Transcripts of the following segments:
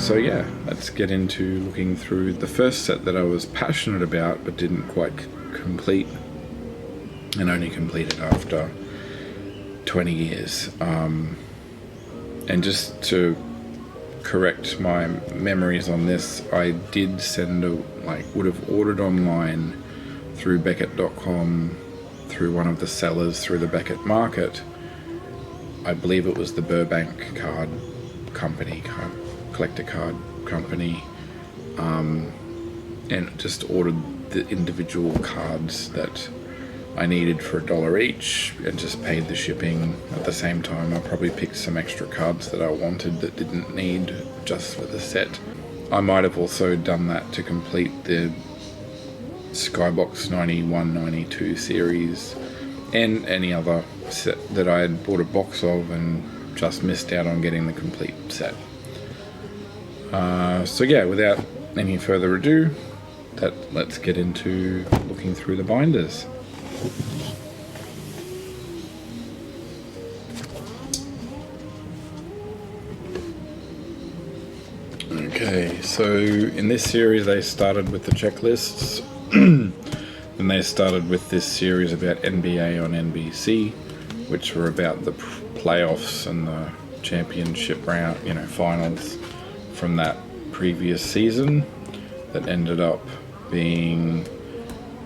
So yeah, let's get into looking through the first set that I was passionate about but didn't quite complete, and only completed after 20 years. And just to correct my memories on this, I did send would have ordered online through Beckett.com, through one of the sellers through the Beckett market. I believe it was the Burbank collector card company, and just ordered the individual cards that I needed for $1 each, and just paid the shipping. At the same time, I probably picked some extra cards that I wanted that didn't need just for the set. I might have also done that to complete the Skybox 91, 92 series and any other set that I had bought a box of and just missed out on getting the complete set. So yeah, without any further ado, let's get into looking through the binders. Okay, so in this series they started with the checklists, and they started with this series about NBA on NBC, which were about the playoffs and the championship round, finals from that previous season that ended up being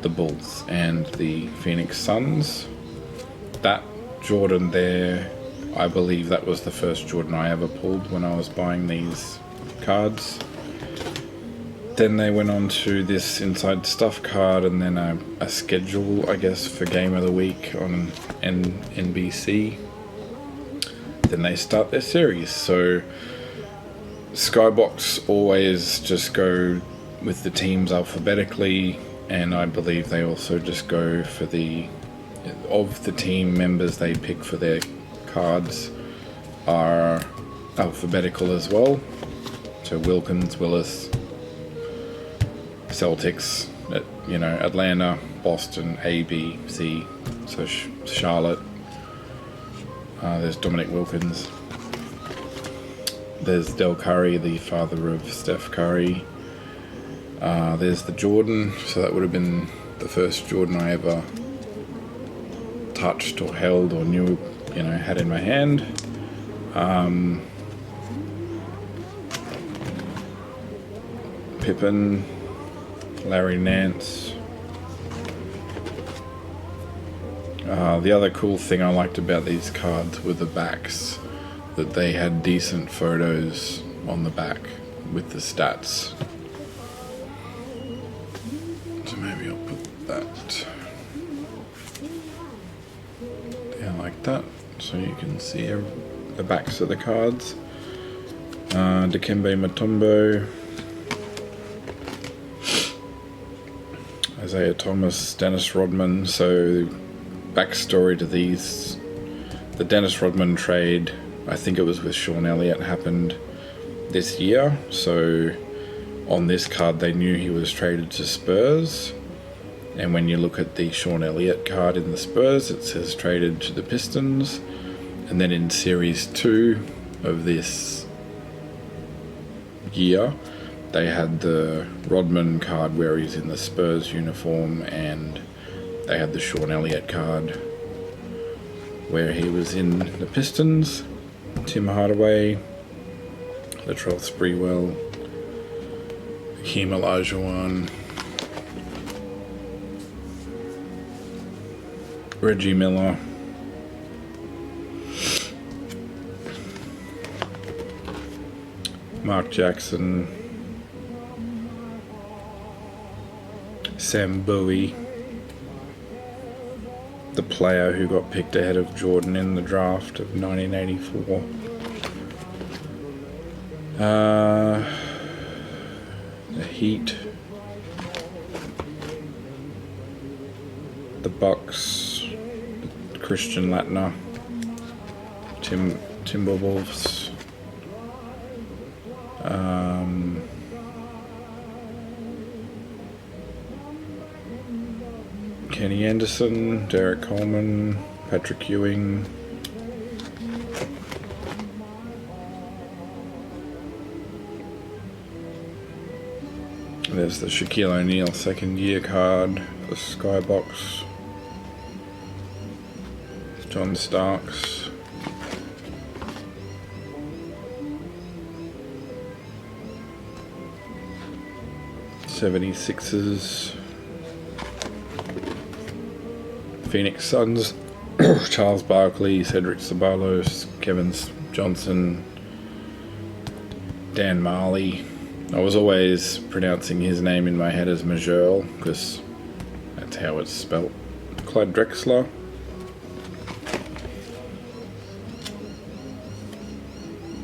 the Bulls and the Phoenix Suns. That Jordan there, I believe that was the first Jordan I ever pulled when I was buying these cards. Then they went on to this Inside Stuff card, and then a schedule, I guess, for Game of the Week on NBC. Then they start their series. So Skybox always just go with the teams alphabetically, and I believe they also just go for of the team members they pick for their cards are alphabetical as well. So Wilkins, Willis, Celtics, Atlanta, Boston, A, B, C. So Charlotte. There's Dominic Wilkins. There's Del Curry, the father of Steph Curry. There's the Jordan. So that would have been the first Jordan I ever touched or held or knew, had in my hand. Pippen, Larry Nance. The other cool thing I liked about these cards were the backs, that they had decent photos on the back with the stats. So maybe I'll put that down like that so you can see the backs of the cards. Dikembe Mutombo, Isaiah Thomas, Dennis Rodman. So backstory to these, the Dennis Rodman trade, I think it was with Sean Elliott, happened this year. So on this card they knew he was traded to Spurs, and when you look at the Sean Elliott card in the Spurs, it says traded to the Pistons. And then in series 2 of this year, they had the Rodman card where he's in the Spurs uniform, and they had the Sean Elliott card where he was in the Pistons. Tim Hardaway, Latrell Sprewell, Hakeem Olajuwon, Reggie Miller, Mark Jackson, Sam Bowie, the player who got picked ahead of Jordan in the draft of 1984. The Heat, the Bucks, Christian Laettner, Timberwolves, Kenny Anderson, Derek Coleman, Patrick Ewing, there's the Shaquille O'Neal second year card, the Skybox, John Starks, '76ers, Phoenix Suns, Charles Barkley, Cedric Ceballos, Kevin Johnson, Dan Marley. I was always pronouncing his name in my head as Majerle, because that's how it's spelt. Clyde Drexler.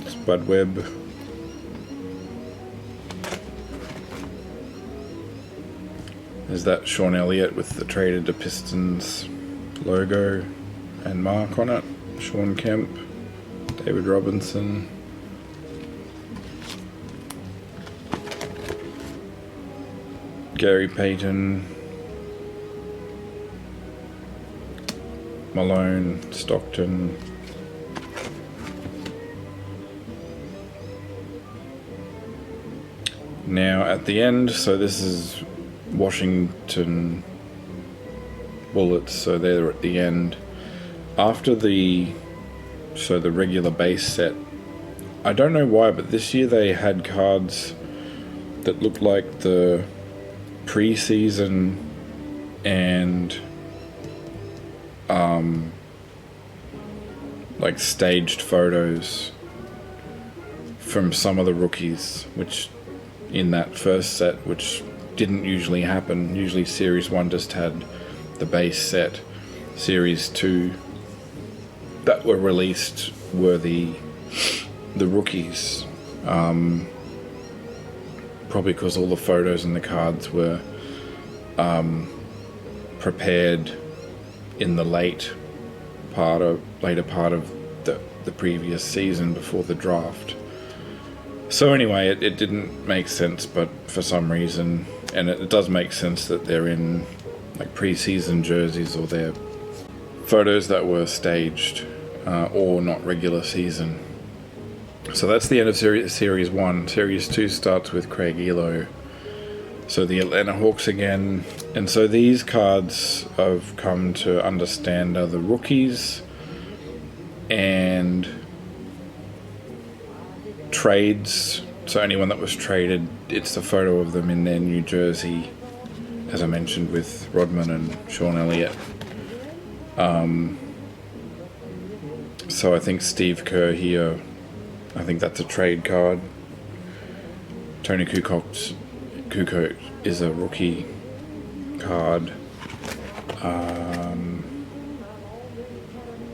Spud Webb. There's that Sean Elliott with the traded to Pistons logo and mark on it. Sean Kemp, David Robinson. Gary Payton, Malone, Stockton, now at the end, so this is Washington Bullets, so they're at the end. After the regular base set, I don't know why, but this year they had cards that looked like the preseason and like staged photos from some of the rookies, which in that first set, which didn't usually happen. Usually Series 1 just had the base set. Series 2 that were released were the rookies. Probably because all the photos and the cards were prepared in the later part of the previous season before the draft. So anyway, it didn't make sense, but for some reason, and it does make sense that they're in like preseason jerseys, or they're photos that were staged or not regular season. So that's the end of Series 1. Series 2 starts with Craig Elo. So the Atlanta Hawks again. And so these cards I've come to understand are the rookies and trades. So anyone that was traded, it's the photo of them in their new jersey, as I mentioned with Rodman and Sean Elliott. So I think Steve Kerr here, I think that's a trade card. Tony Kukoc is a rookie card.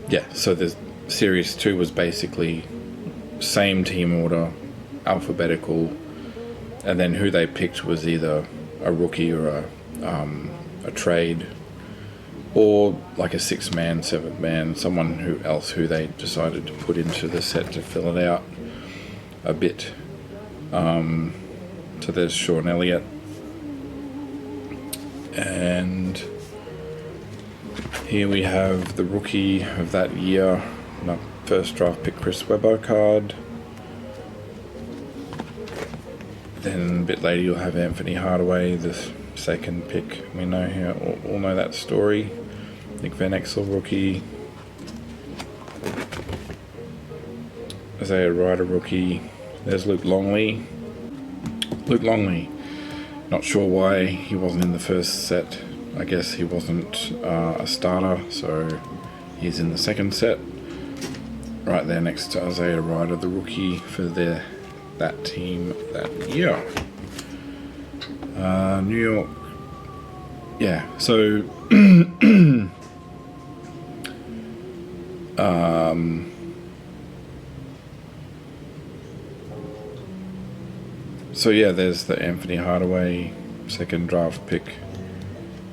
Yeah, so the Series 2 was basically same team order, alphabetical, and then who they picked was either a rookie or a trade, or like a 6-man, 7-man, someone who they decided to put into the set to fill it out a bit. So there's Sean Elliott, and here we have the rookie of that year, my first draft pick Chris Webber card. Then a bit later you'll have Anthony Hardaway, the second pick. We know all know that story. Nick Van Exel rookie, Isaiah Ryder rookie. There's Luke Longley. Not sure why he wasn't in the first set. I guess he wasn't a starter, so he's in the second set. Right there next to Isaiah Ryder, the rookie for that team that year. New York. Yeah, so so yeah, there's the Anthony Hardaway second draft pick,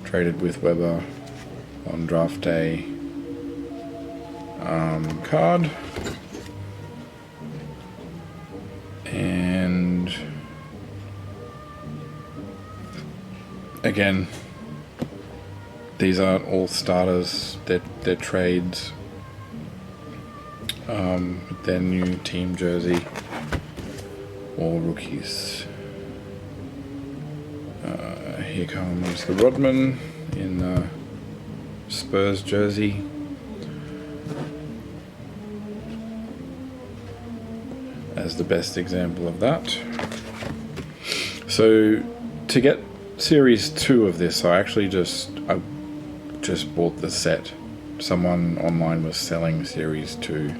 traded with Webber on draft day card. And again, these aren't all starters, they're trades with their new team jersey, or rookies. here comes the Rodman in Spurs jersey. As the best example of that. So to get series 2 of this, I just bought the set. Someone online was selling series 2,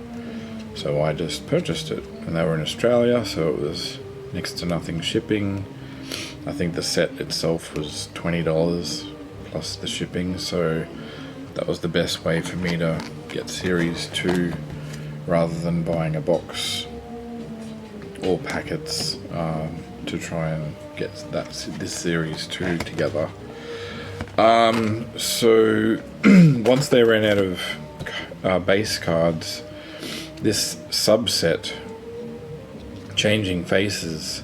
so I just purchased it, and they were in Australia, so it was next to nothing shipping. I think the set itself was $20 plus the shipping, so that was the best way for me to get series 2 rather than buying a box or packets to try and get this series 2 together. So once they ran out of base cards, this subset, Changing Faces,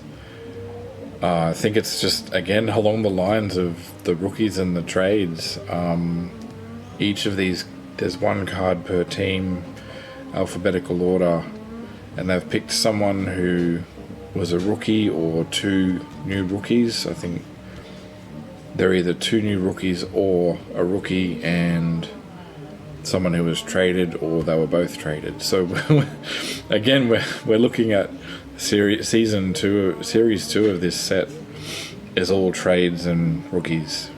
I think it's just again along the lines of the rookies and the trades. Each of these, there's one card per team, alphabetical order, and they've picked someone who was a rookie or 2 new rookies. I think they're either 2 new rookies or a rookie and someone who was traded, or they were both traded. So again, we're looking at series 2 of this set is all trades and rookies.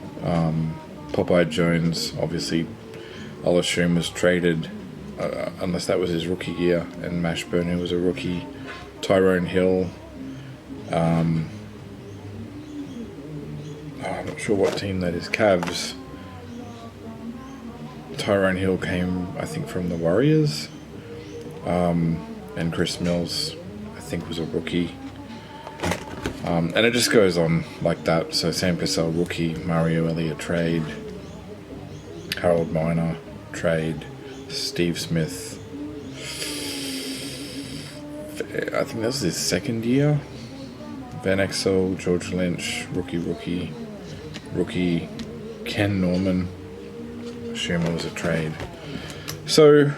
Popeye Jones, obviously, I'll assume was traded. Unless that was his rookie year, and Mashburn, who was a rookie. Tyrone Hill. I'm not sure what team that is. Cavs. Tyrone Hill came, I think, from the Warriors. And Chris Mills, I think, was a rookie. And it just goes on like that. So Sam Cassell, rookie. Mario Elliott, trade. Harold Miner, trade. Steve Smith, I think that was his second year. Van Exel, George Lynch, rookie. Ken Norman, assume it was a trade. So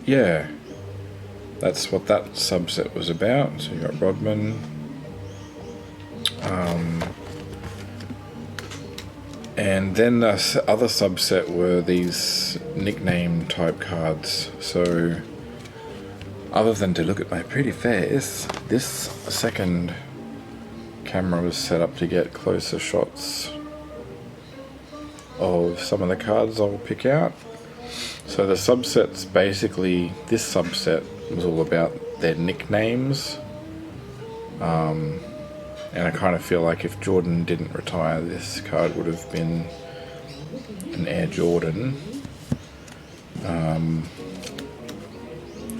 yeah, that's what that subset was about. So you got Rodman, and then the other subset were these nickname type cards. So other than to look at my pretty face, this second camera was set up to get closer shots of some of the cards I'll pick out. So the subsets, basically, this subset was all about their nicknames. And I kind of feel like if Jordan didn't retire, this card would have been an Air Jordan.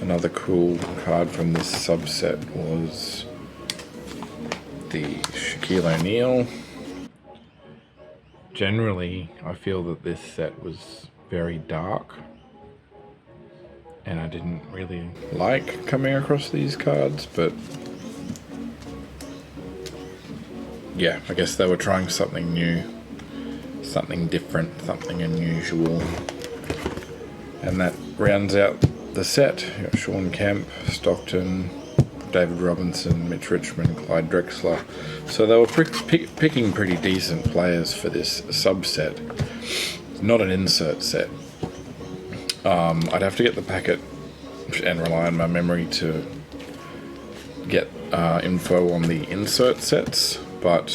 Another cool card from this subset was the Shaquille O'Neal. Generally, I feel that this set was very dark, and I didn't really like coming across these cards, but yeah, I guess they were trying something new, something different, something unusual. And that rounds out the set. You got Sean Kemp, Stockton, David Robinson, Mitch Richmond, Clyde Drexler. So they were picking pretty decent players for this subset. Not an insert set. I'd have to get the packet and rely on my memory to get info on the insert sets. But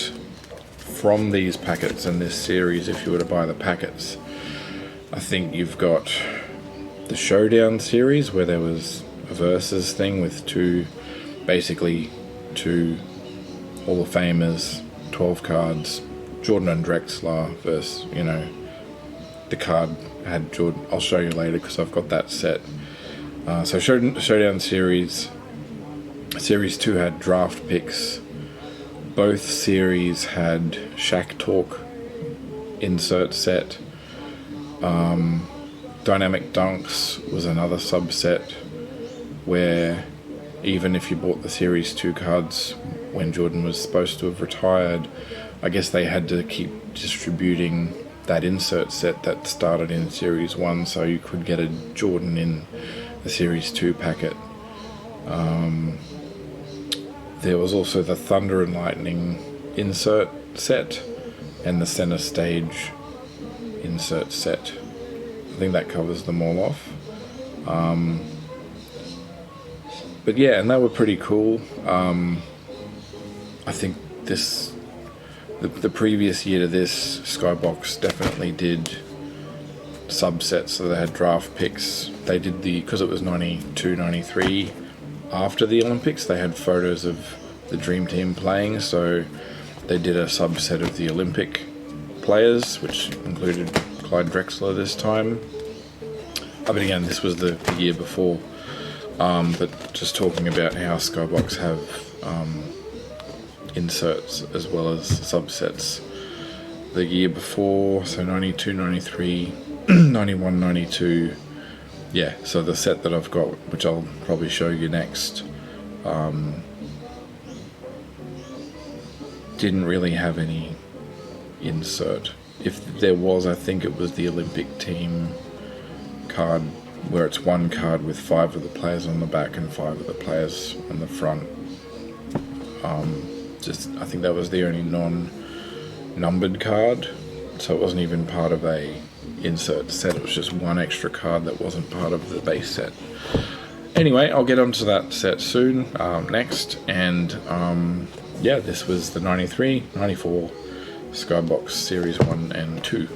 from these packets and this series, if you were to buy the packets, I think you've got the Showdown series where there was a versus thing with basically two Hall of Famers, 12 cards, Jordan and Drexler versus, the card had Jordan. I'll show you later because I've got that set. So Showdown series 2 had draft picks. Both series had Shaq Talk insert set. Dynamic Dunks was another subset where even if you bought the Series 2 cards when Jordan was supposed to have retired, I guess they had to keep distributing that insert set that started in Series 1 so you could get a Jordan in the Series 2 packet. There was also the Thunder and Lightning insert set, and the center stage insert set. I think that covers them all off. But yeah, and they were pretty cool. I think the previous year to this, Skybox definitely did subsets, so they had draft picks. They did because it was 92, 93, after the Olympics, they had photos of the Dream Team playing, so they did a subset of the Olympic players, which included Clyde Drexler this time. But again, this was the year before. But just talking about how Skybox have inserts as well as subsets. The year before, so 92, 93, 91, 92, yeah, so the set that I've got, which I'll probably show you next, didn't really have any insert. If there was, I think it was the Olympic team card, where it's one card with 5 of the players on the back and 5 of the players on the front. I think that was the only non-numbered card, so it wasn't even part of a insert set. It was just one extra card that wasn't part of the base set. Anyway, I'll get onto that set soon, next, and yeah, this was the 93, 94 Skybox Series 1 and 2.